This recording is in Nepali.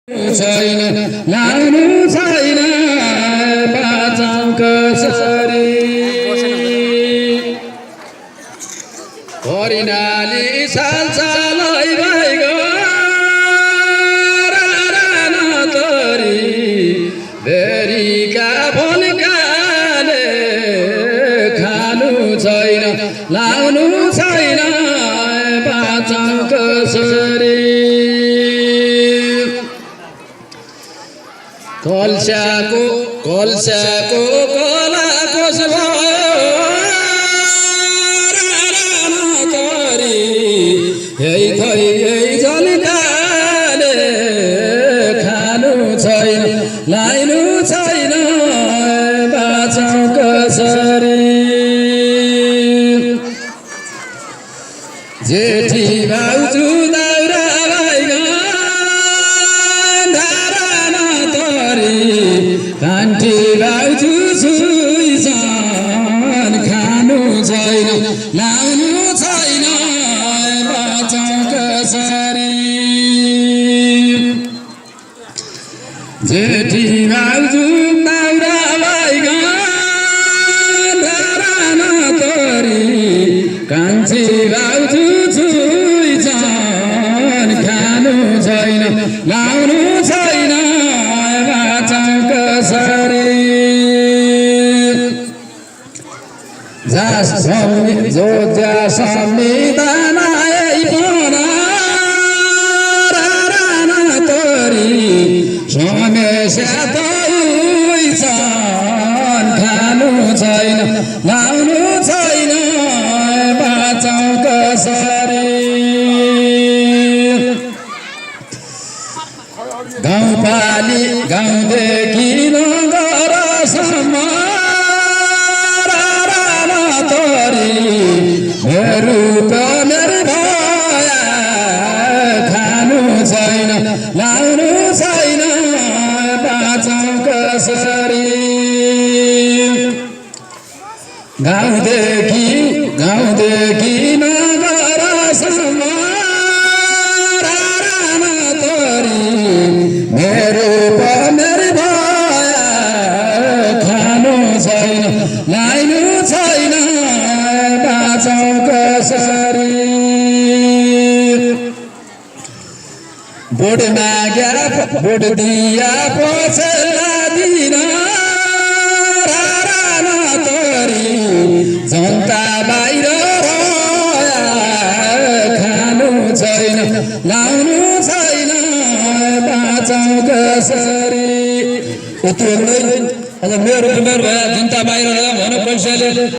छैन लाउनु छैन बाँचौँ कसरी हरिणाली सालसालै भइगयो तरी बेरीका फल्काले खानु छैन लाउनु छैन बाँचौँ कसरी कलस्याको कला कोस तरी यही थै यही झल्काले खानु छैन लाइनु छैन बाँचौँ कसरी जेठी भाउजू दाउरा कान्टी भाउजू सुइसान खानु छैन लाउनु छैन बाँचौँ कसरी जेठी भाउजू दाउरा भइगन तरी कान्छी भाउजू सुइसान खानु छैन लाउनु छैन बाँचौँ कसरी जो संविधान तरी समस्या तैसान खानु छैन लाउनु छैन बाँचौँ कसरी गाउँदेखि नगरसम्म तरी मेरो मेरो भया खानु छैन लाउनु छैन बाँचौँ कसरी गाउँदेखि नगरसम्म तरी मेरो मेरो भया खानु छैन लाइनु छैन बाँचौँ कसरी भोट दिया पछिल्ला दिन तरी जनता बाहिर खानु छैन लाउनु छैन बाँचौँ कसरी यति मेरो भए जनता बाहिर भन्नु पैसाले